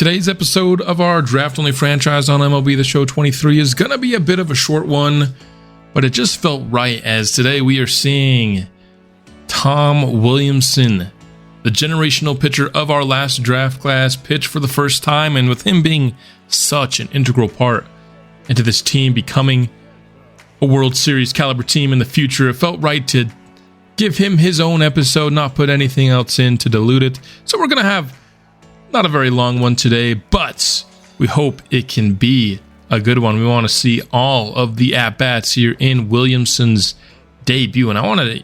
Today's episode of our draft-only franchise on MLB the Show 23 is going to be a bit of a short one, but it just felt right as today we are seeing Tom Williamson, the generational pitcher of our last draft class, pitch for the first time, and with him being such an integral part into this team becoming a World Series caliber team in the future, it felt right to give him his own episode, not put anything else in to dilute it. So we're going to have not a very long one today, but we hope it can be a good one. We want to see all of the at-bats here in Williamson's debut, and I want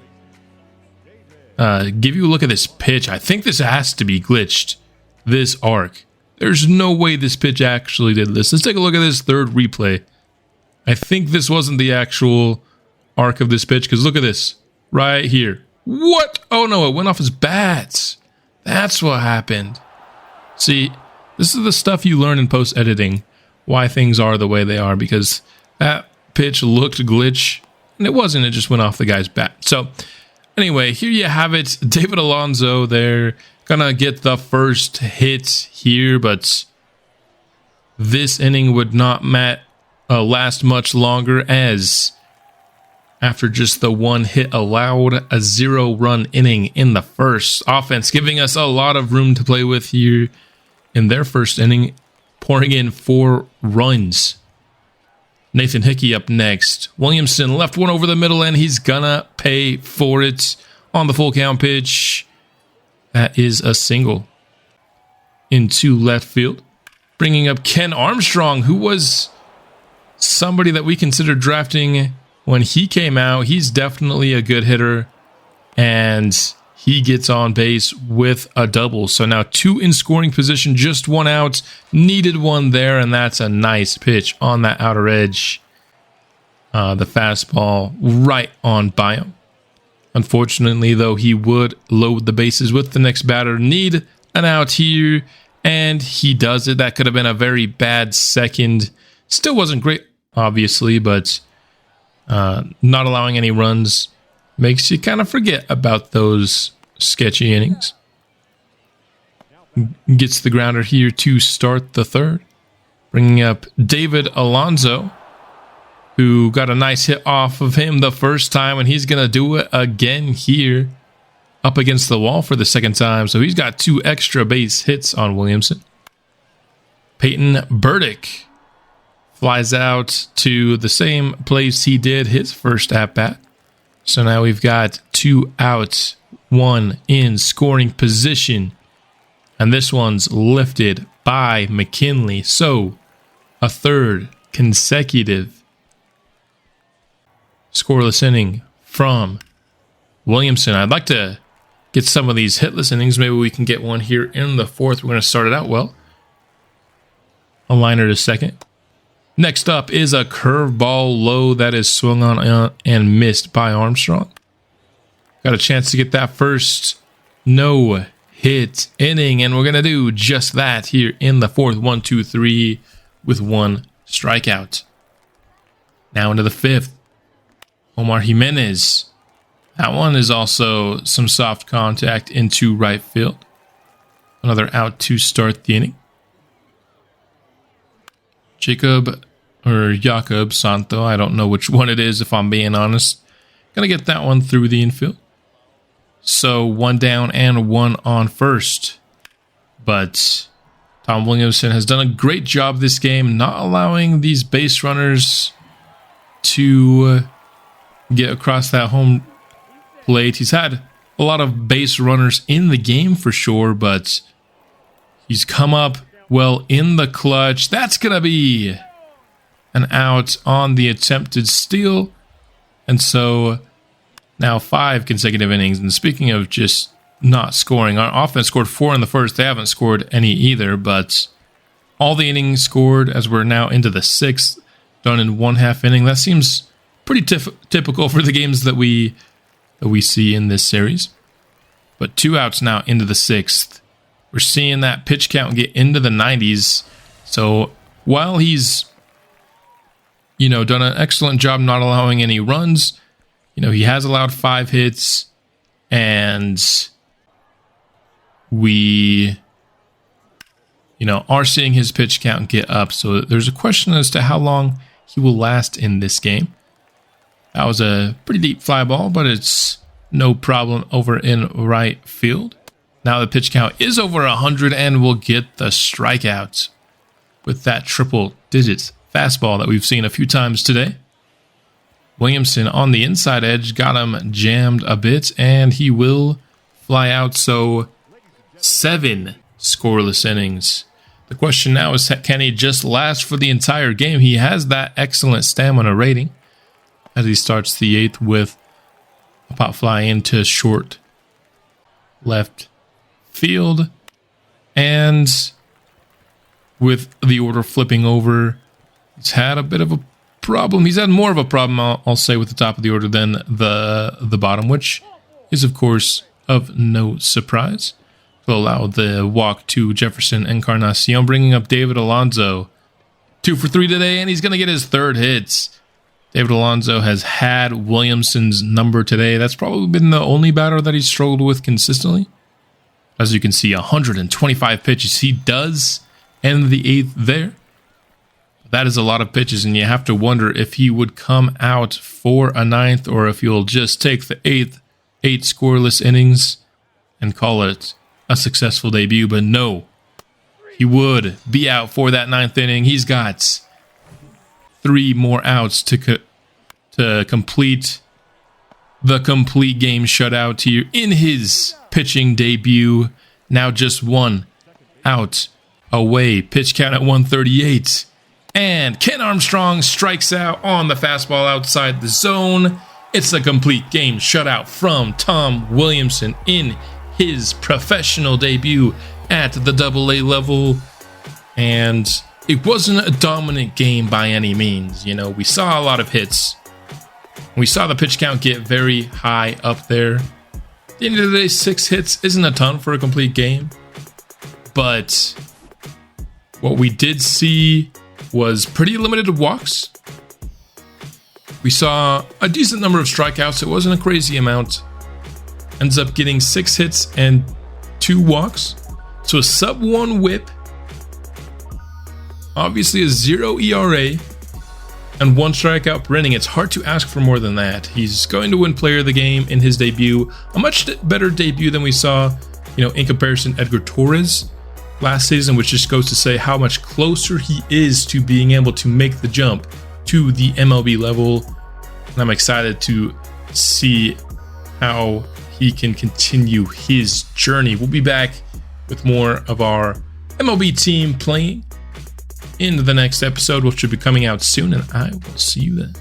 to give you a look at this pitch. I think this has to be glitched, this arc. There's no way this pitch actually did this. Let's take a look at this third replay. I think this wasn't the actual arc of this pitch, because look at this right here. What? Oh no, it went off his bats. That's what happened. See, this is the stuff you learn in post-editing, why things are the way they are, because that pitch looked glitch, and it wasn't, it just went off the guy's bat. So, anyway, here you have it. David Alonso there, gonna get the first hit here, but this inning would not last much longer, as after just the one hit allowed, a 0-run inning in the first. Offense giving us a lot of room to play with here in their first inning, pouring in 4 runs. Nathan Hickey up next. Williamson left one over the middle, and he's gonna pay for it on the full count pitch. That is a single into left field. Bringing up Ken Armstrong, who was somebody that we considered drafting when he came out. He's definitely a good hitter, and he gets on base with a double. So now 2 in scoring position, just 1 out. Needed one there, and that's a nice pitch on that outer edge. The fastball right on by him. Unfortunately, though, he would load the bases with the next batter. Need an out here, and he does it. That could have been a very bad second. Still wasn't great, obviously, but not allowing any runs makes you kind of forget about those sketchy innings. Gets the grounder here to start the third. Bringing up David Alonso, who got a nice hit off of him the first time, and he's going to do it again here up against the wall for the second time. So he's got 2 extra base hits on Williamson. Peyton Burdick flies out to the same place he did his first at-bat. So now we've got 2 outs, 1 in scoring position. And this one's lifted by McKinley. So a third consecutive scoreless inning from Williamson. I'd like to get some of these hitless innings. Maybe we can get one here in the fourth. We're going to start it out well. A liner to second. Next up is a curveball low that is swung on and missed by Armstrong. Got a chance to get that first no-hit inning, and we're going to do just that here in the fourth. 1, 2, 3 with 1 strikeout. Now into the fifth. Omar Jimenez. That one is also some soft contact into right field. Another out to start the inning. Jacob Santo, I don't know which one it is if I'm being honest. Gonna get that one through the infield. So 1 down and 1 on first. But Tom Williamson has done a great job this game, not allowing these base runners to get across that home plate. He's had a lot of base runners in the game for sure, but he's come up well in the clutch. That's going to be an out on the attempted steal. And so now 5 consecutive innings. And speaking of just not scoring, our offense scored 4 in the first. They haven't scored any either, but all the innings scored as we're now into the 6th, done in 1/2 inning. That seems pretty typical for the games that we see in this series. But 2 outs now into the 6th. We're seeing that pitch count get into the 90s. So while he's, done an excellent job not allowing any runs, he has allowed 5 hits, and we are seeing his pitch count get up. So there's a question as to how long he will last in this game. That was a pretty deep fly ball, but it's no problem over in right field. Now the pitch count is over 100 and we'll get the strikeout with that triple digits fastball that we've seen a few times today. Williamson on the inside edge got him jammed a bit and he will fly out. So 7 scoreless innings. The question now is, can he just last for the entire game? He has that excellent stamina rating as he starts the 8th with a pop fly into short left field. And with the order flipping over, he's had a bit of a problem. He's had more of a problem, I'll say, with the top of the order than the bottom, which is, of course, of no surprise. Will allow the walk to Jefferson Encarnacion, bringing up David Alonso. 2 for 3 today, and he's going to get his 3rd hit. David Alonso has had Williamson's number today. That's probably been the only batter that he's struggled with consistently. As you can see, 125 pitches. He does end the 8th there. That is a lot of pitches, and you have to wonder if he would come out for a 9th or if he'll just take the 8th, 8 scoreless innings and call it a successful debut. But no, he would be out for that 9th inning. He's got 3 more outs to complete the complete game shutout here in his pitching debut. Now just 1 out away. Pitch count at 138. And Ken Armstrong strikes out on the fastball outside the zone. It's a complete game shutout from Tom Williamson in his professional debut at the AA level. And it wasn't a dominant game by any means. We saw a lot of hits. We saw the pitch count get very high up there. At the end of the day, 6 hits isn't a ton for a complete game. But what we did see was pretty limited walks. We saw a decent number of strikeouts. It wasn't a crazy amount. Ends up getting 6 hits and 2 walks. So a sub-1 whip. Obviously a 0 ERA. And 1 strikeout per inning. It's hard to ask for more than that. He's going to win player of the game in his debut. A much better debut than we saw, in comparison to Edgar Torres last season, which just goes to say how much closer he is to being able to make the jump to the MLB level. And I'm excited to see how he can continue his journey. We'll be back with more of our MLB team playing in the next episode, which should be coming out soon, and I will see you then.